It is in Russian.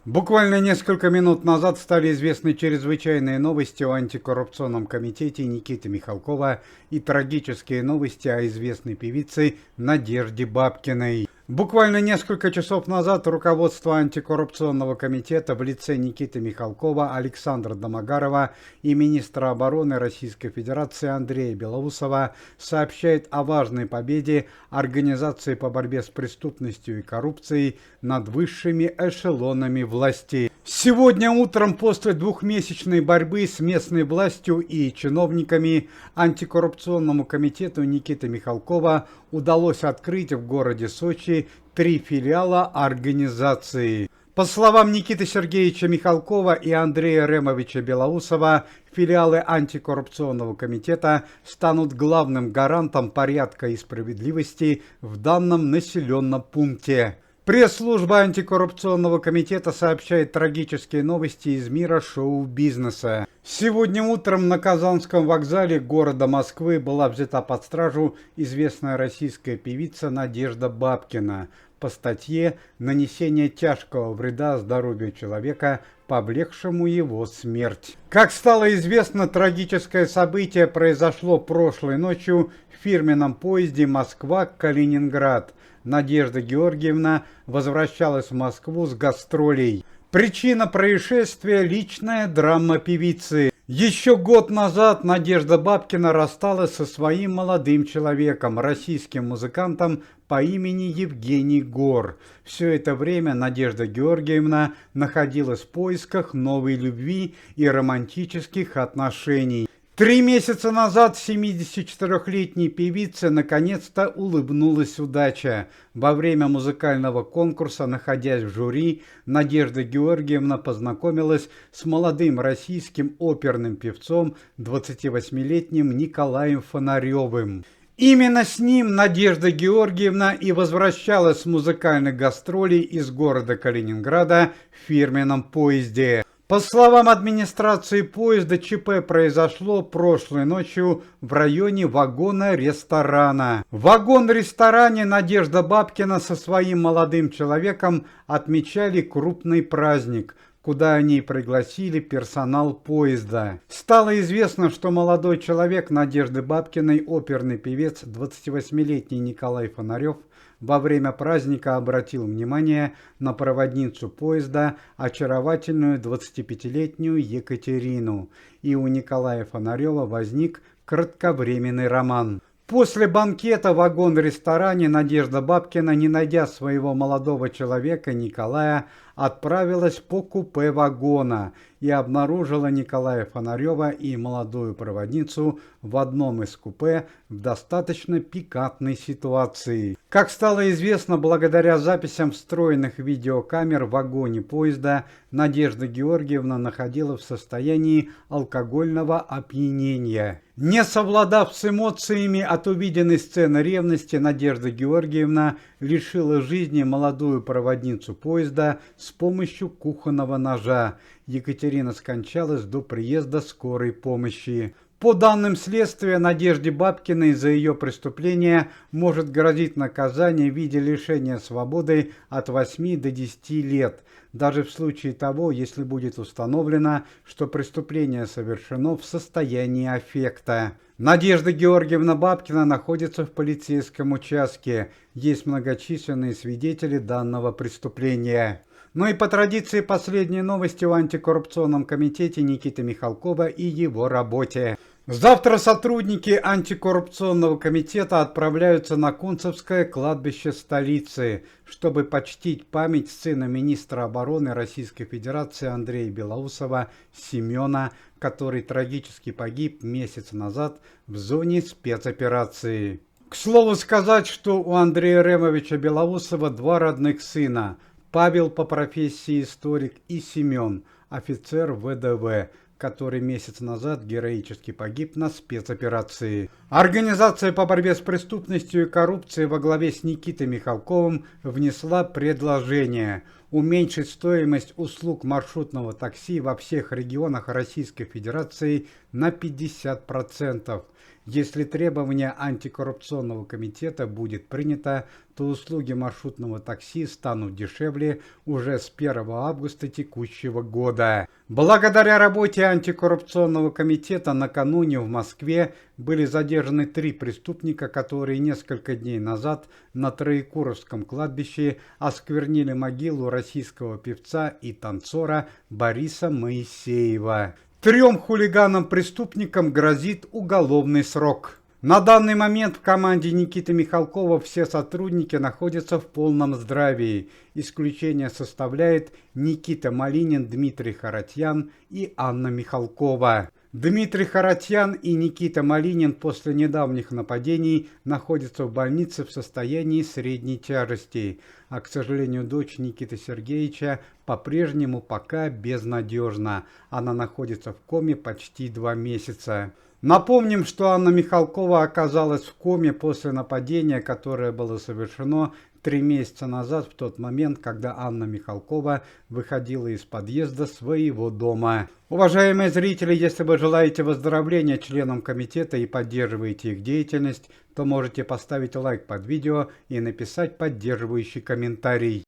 Буквально несколько минут назад стали известны чрезвычайные новости о антикоррупционном комитете Никиты Михалкова и трагические новости о известной певице Надежде Бабкиной. Буквально несколько часов назад руководство антикоррупционного комитета в лице Никиты Михалкова, Александра Домогарова и министра обороны Российской Федерации Андрея Белоусова сообщает о важной победе Организации по борьбе с преступностью и коррупцией над высшими эшелонами власти. Сегодня утром после двухмесячной борьбы с местной властью и чиновниками антикоррупционному комитету Никиты Михалкова удалось открыть в городе Сочи 3 филиала организации. По словам Никиты Сергеевича Михалкова и Андрея Ремовича Белоусова, филиалы антикоррупционного комитета станут главным гарантом порядка и справедливости в данном населенном пункте. Пресс-служба антикоррупционного комитета сообщает трагические новости из мира шоу-бизнеса. Сегодня утром на Казанском вокзале города Москвы была взята под стражу известная российская певица Надежда Бабкина по статье «Нанесение тяжкого вреда здоровью человека, повлекшему его смерть». Как стало известно, трагическое событие произошло прошлой ночью в фирменном поезде Москва-Калининград. Надежда Георгиевна возвращалась в Москву с гастролей. Причина происшествия – личная драма певицы. Еще год назад Надежда Бабкина рассталась со своим молодым человеком, российским музыкантом по имени Евгений Гор. Все это время Надежда Георгиевна находилась в поисках новой любви и романтических отношений. 3 месяца назад 74-летней певице наконец-то улыбнулась удача. Во время музыкального конкурса, находясь в жюри, Надежда Георгиевна познакомилась с молодым российским оперным певцом 28-летним Николаем Фонаревым. Именно с ним Надежда Георгиевна и возвращалась с музыкальных гастролей из города Калининграда в фирменном поезде. По словам администрации поезда, ЧП произошло прошлой ночью в районе вагона-ресторана. В вагон-ресторане Надежда Бабкина со своим молодым человеком отмечали крупный праздник, куда они пригласили персонал поезда. Стало известно, что молодой человек Надежды Бабкиной, оперный певец 28-летний Николай Фонарев, во время праздника обратил внимание на проводницу поезда, очаровательную 25-летнюю Екатерину, и у Николая Фонарева возник кратковременный роман. После банкета в вагон-ресторане Надежда Бабкина, не найдя своего молодого человека Николая, отправилась по купе вагона и обнаружила Николая Фонарева и молодую проводницу в одном из купе в достаточно пикантной ситуации. Как стало известно, благодаря записям встроенных видеокамер в вагоне поезда, Надежда Георгиевна находилась в состоянии алкогольного опьянения. Не совладав с эмоциями от увиденной сцены ревности, Надежда Георгиевна лишила жизни молодую проводницу поезда с помощью кухонного ножа. Екатерина скончалась до приезда скорой помощи. По данным следствия, Надежде Бабкиной за ее преступление может грозить наказание в виде лишения свободы от 8 до 10 лет, даже в случае того, если будет установлено, что преступление совершено в состоянии аффекта. Надежда Георгиевна Бабкина находится в полицейском участке. Есть многочисленные свидетели данного преступления. Ну и по традиции последние новости о антикоррупционном комитете Никиты Михалкова и его работе. Завтра сотрудники антикоррупционного комитета отправляются на Кунцевское кладбище столицы, чтобы почтить память сына министра обороны Российской Федерации Андрея Белоусова Семена, который трагически погиб месяц назад в зоне спецоперации. К слову сказать, что у Андрея Ремовича Белоусова 2 родных сына – Павел по профессии историк и Семен, офицер ВДВ, который месяц назад героически погиб на спецоперации. Организация по борьбе с преступностью и коррупцией во главе с Никитой Михалковым внесла предложение уменьшить стоимость услуг маршрутного такси во всех регионах Российской Федерации на 50%. Если требование антикоррупционного комитета будет принято, то услуги маршрутного такси станут дешевле уже с 1 августа текущего года. Благодаря работе антикоррупционного комитета накануне в Москве были задержаны 3 преступника, которые несколько дней назад на Троекуровском кладбище осквернили могилу российского певца и танцора Бориса Моисеева. 3 хулиганам-преступникам грозит уголовный срок. На данный момент в команде Никиты Михалкова все сотрудники находятся в полном здравии. Исключение составляет Никита Малинин, Дмитрий Харатьян и Анна Михалкова. Дмитрий Харатьян и Никита Малинин после недавних нападений находятся в больнице в состоянии средней тяжести, а, к сожалению, дочь Никиты Сергеевича по-прежнему пока безнадежна. Она находится в коме почти 2 месяца. Напомним, что Анна Михалкова оказалась в коме после нападения, которое было совершено 3 месяца назад, в тот момент, когда Анна Михалкова выходила из подъезда своего дома. Уважаемые зрители, если вы желаете выздоровления членам комитета и поддерживаете их деятельность, то можете поставить лайк под видео и написать поддерживающий комментарий.